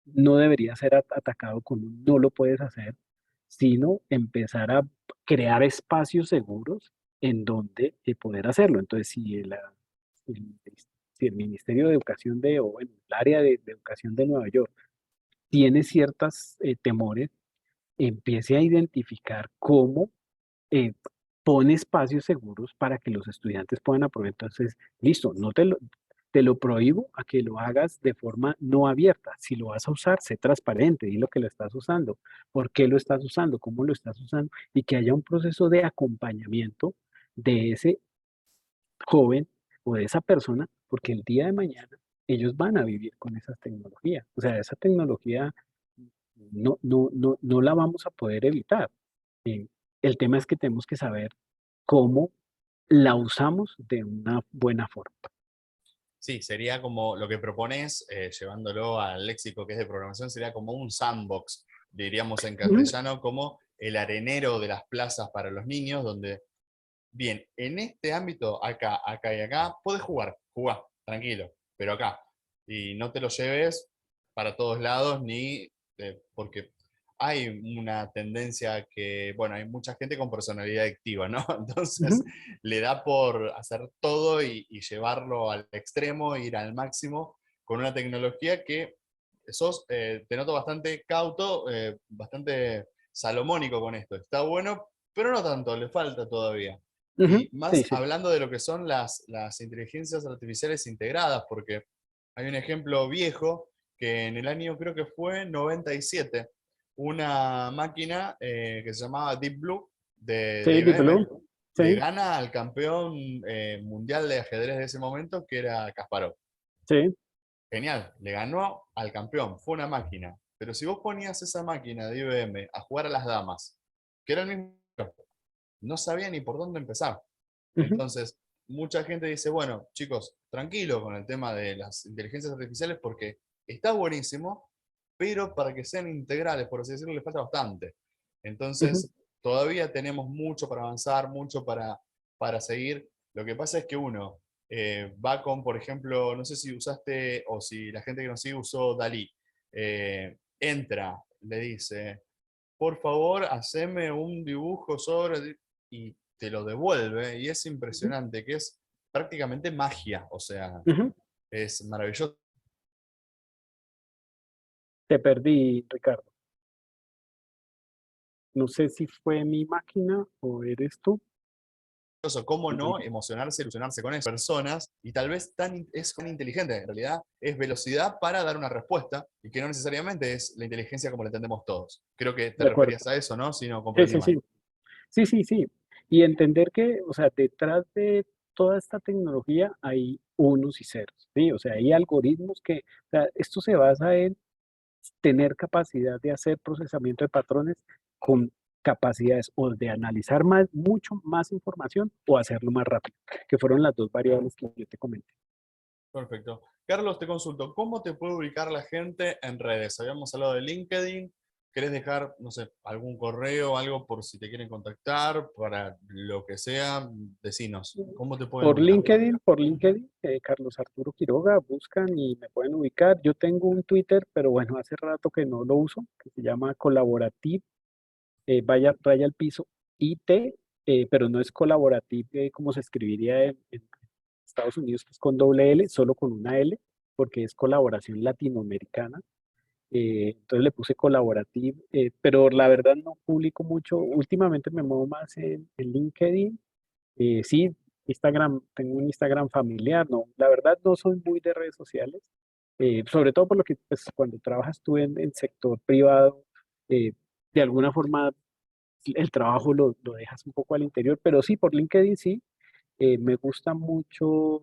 no debería ser atacado con un no lo puedes hacer, sino empezar a crear espacios seguros en donde poder hacerlo. Entonces, el, si el Ministerio de Educación o bueno, el área de educación de Nueva York tiene ciertos temores, empiece a identificar cómo eh, pone espacios seguros para que los estudiantes puedan aprovechar. Entonces, listo, no te lo prohíbo a que lo hagas de forma no abierta. Si lo vas a usar, sé transparente, di lo que lo estás usando, por qué lo estás usando, cómo lo estás usando, y que haya un proceso de acompañamiento de ese joven o de esa persona, porque el día de mañana ellos van a vivir con esas tecnologías. O sea, esa tecnología no la vamos a poder evitar. Eh, el tema es que tenemos que saber cómo la usamos de una buena forma. Sí, sería como lo que propones, llevándolo al léxico que es de programación, sería como un sandbox, diríamos en Ujú. castellano, como el arenero de las plazas para los niños, donde, bien, en este ámbito, acá y acá, puedes jugar, tranquilo, pero acá. Y no te lo lleves para todos lados, ni porque hay una tendencia que, bueno, hay mucha gente con personalidad activa, ¿no? Entonces Ujú, le da por hacer todo y llevarlo al extremo, ir al máximo con una tecnología que te noto bastante cauto, bastante salomónico con esto. Está bueno, pero no tanto, le falta todavía. ujú, Y sí, más sí, hablando de lo que son las inteligencias artificiales integradas, porque hay un ejemplo viejo que en el año creo que fue 97, una máquina que se llamaba Deep Blue de sí, Deep IBM Blue, le sí, gana al campeón mundial de ajedrez de ese momento, que era Kasparov. sí, Genial, le ganó al campeón, fue una máquina. Pero si vos ponías esa máquina de IBM a jugar a las damas, que era el mismo, no sabía ni por dónde empezar. ujú, Entonces, mucha gente dice, bueno, chicos, tranquilo con el tema de las inteligencias artificiales porque está buenísimo, pero para que sean integrales, por así decirlo, le falta bastante. ujú, Entonces, todavía tenemos mucho para avanzar, mucho para seguir. Lo que pasa es que uno va con, por ejemplo, no sé si usaste o si la gente que nos sigue usó Dalí, entra, le dice, por favor, haceme un dibujo sobre, y te lo devuelve, y es ujú, impresionante, que es prácticamente magia, o sea, ujú. es maravilloso Te perdí, Ricardo. No sé si fue mi máquina o eres tú. cómo No, no emocionarse, ilusionarse con esas personas, y tal vez es tan inteligente, en realidad es velocidad para dar una respuesta, y que no necesariamente es la inteligencia como la entendemos todos. Creo que te de acuerdo. referías a eso, ¿no? Si no Sí, comprendí sí, mal. sí. Sí, sí, sí. Y entender que, o sea, detrás de toda esta tecnología hay unos y ceros, ¿sí? O sea, hay algoritmos que, o sea, esto se basa en tener capacidad de hacer procesamiento de patrones con capacidades o de analizar más, mucho más información o hacerlo más rápido, que fueron las dos variables que yo te comenté. Perfecto. Carlos, te consulto, ¿cómo te puede ubicar la gente en redes? Habíamos hablado de LinkedIn. ¿Querés dejar, no sé, algún correo, algo por si te quieren contactar, para lo que sea? Decinos, ¿cómo te pueden ubicar? Por LinkedIn, Carlos Arturo Quiroga, buscan y me pueden ubicar. Yo tengo un Twitter, pero bueno, hace rato que no lo uso, que se llama Colaborative, vaya, raya al piso, IT, pero no es Colaborative como se escribiría en Estados Unidos, que es con doble L, solo con una L, porque es colaboración latinoamericana. Entonces le puse Colaborative, pero la verdad no publico mucho. Últimamente me muevo más en LinkedIn. Sí, Instagram, tengo un Instagram familiar, no, la verdad no soy muy de redes sociales, sobre todo por lo que pues, cuando trabajas tú en sector privado, eh, de alguna forma el trabajo lo dejas un poco al interior, pero sí, por LinkedIn sí, me gusta mucho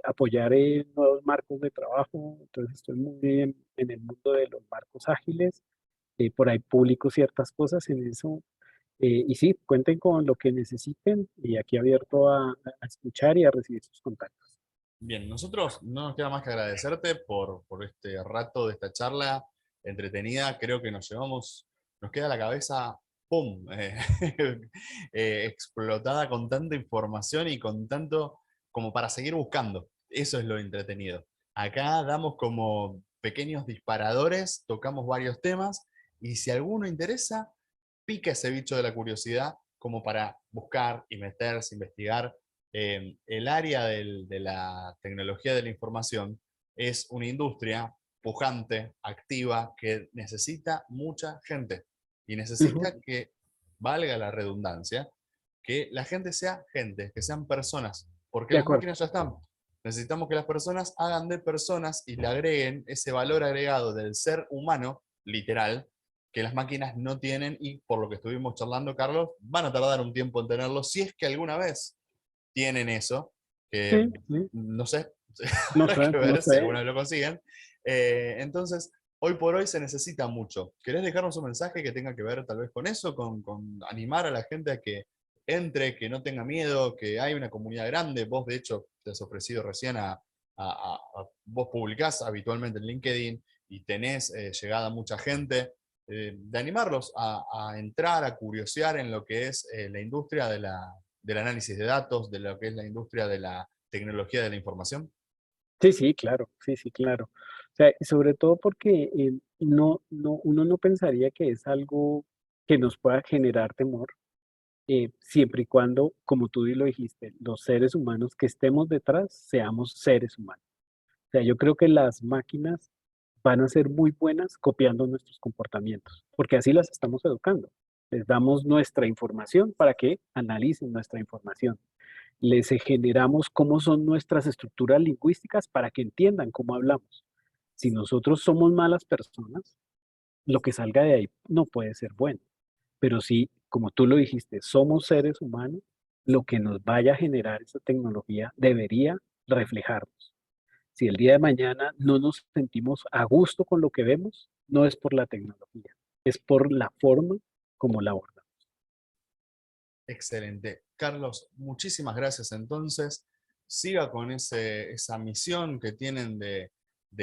apoyar en nuevos marcos de trabajo, entonces estoy muy bien en el mundo de los marcos ágiles, por ahí publico ciertas cosas en eso. Y sí, cuenten con lo que necesiten y aquí abierto a escuchar y a recibir sus contactos. Bien, nosotros no nos queda más que agradecerte por este rato de esta charla entretenida. Creo que nos queda la cabeza, ¡pum!, explotada con tanta información y con tanto como para seguir buscando. Eso es lo entretenido. Acá damos como pequeños disparadores, tocamos varios temas y si alguno interesa, pica ese bicho de la curiosidad como para buscar y meterse, investigar. El área de la tecnología de la información es una industria pujante, activa, que necesita mucha gente y Ujú, necesita que, valga la redundancia, que la gente sea gente, que sean personas, porque de las acuerdo. máquinas ya están. Necesitamos que las personas hagan de personas y le agreguen ese valor agregado del ser humano, literal, que las máquinas no tienen y por lo que estuvimos charlando, Carlos, van a tardar un tiempo en tenerlo, si es que alguna vez tienen eso, que Sí, sí, no sé, no habrá sé, que no ver si sé. alguna vez lo consiguen. Entonces, hoy por hoy se necesita mucho. ¿Querés dejarnos un mensaje que tenga que ver tal vez con eso, con animar a la gente a que entre, que no tenga miedo, que hay una comunidad grande? Vos, de hecho, te has ofrecido recién vos publicás habitualmente en LinkedIn y tenés llegada a mucha gente. De animarlos a entrar, a curiosear en lo que es la industria del análisis de datos, de lo que es la industria de la tecnología de la información. Sí, sí, claro, sí, sí, claro. O sea, y sobre todo porque uno no pensaría que es algo que nos pueda generar temor, siempre y cuando, como tú lo dijiste, los seres humanos que estemos detrás seamos seres humanos. O sea, yo creo que las máquinas van a ser muy buenas copiando nuestros comportamientos, porque así las estamos educando. Les damos nuestra información para que analicen nuestra información. Les generamos cómo son nuestras estructuras lingüísticas para que entiendan cómo hablamos. Si nosotros somos malas personas, lo que salga de ahí no puede ser bueno. Pero si, como tú lo dijiste, somos seres humanos, lo que nos vaya a generar esa tecnología debería reflejarnos. Si el día de mañana no nos sentimos a gusto con lo que vemos, no es por la tecnología, es por la forma como la abordamos. Excelente. Carlos, muchísimas gracias entonces. Siga con esa misión que tienen de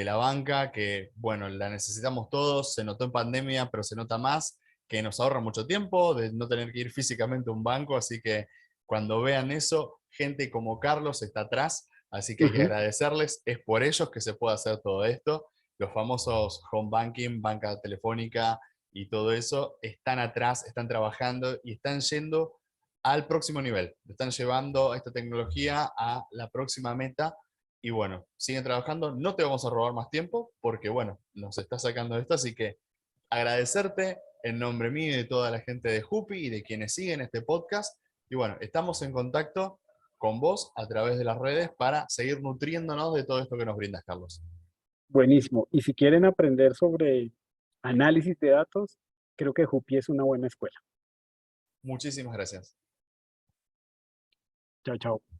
la banca, que bueno, la necesitamos todos, se notó en pandemia, pero se nota más, que nos ahorra mucho tiempo de no tener que ir físicamente a un banco, así que cuando vean eso, gente como Carlos está atrás, así que hay que Ujú. agradecerles, es por ellos que se puede hacer todo esto. Los famosos home banking, banca telefónica y todo eso, están atrás, están trabajando y están yendo al próximo nivel. Están llevando esta tecnología a la próxima meta y bueno, siguen trabajando. No te vamos a robar más tiempo porque bueno, nos está sacando esto, así que agradecerte en nombre mío y de toda la gente de Jupi y de quienes siguen este podcast. Y bueno, estamos en contacto con vos a través de las redes para seguir nutriéndonos de todo esto que nos brindas, Carlos. Buenísimo. Y si quieren aprender sobre análisis de datos, creo que Jupi es una buena escuela. Muchísimas gracias. Chao, chao.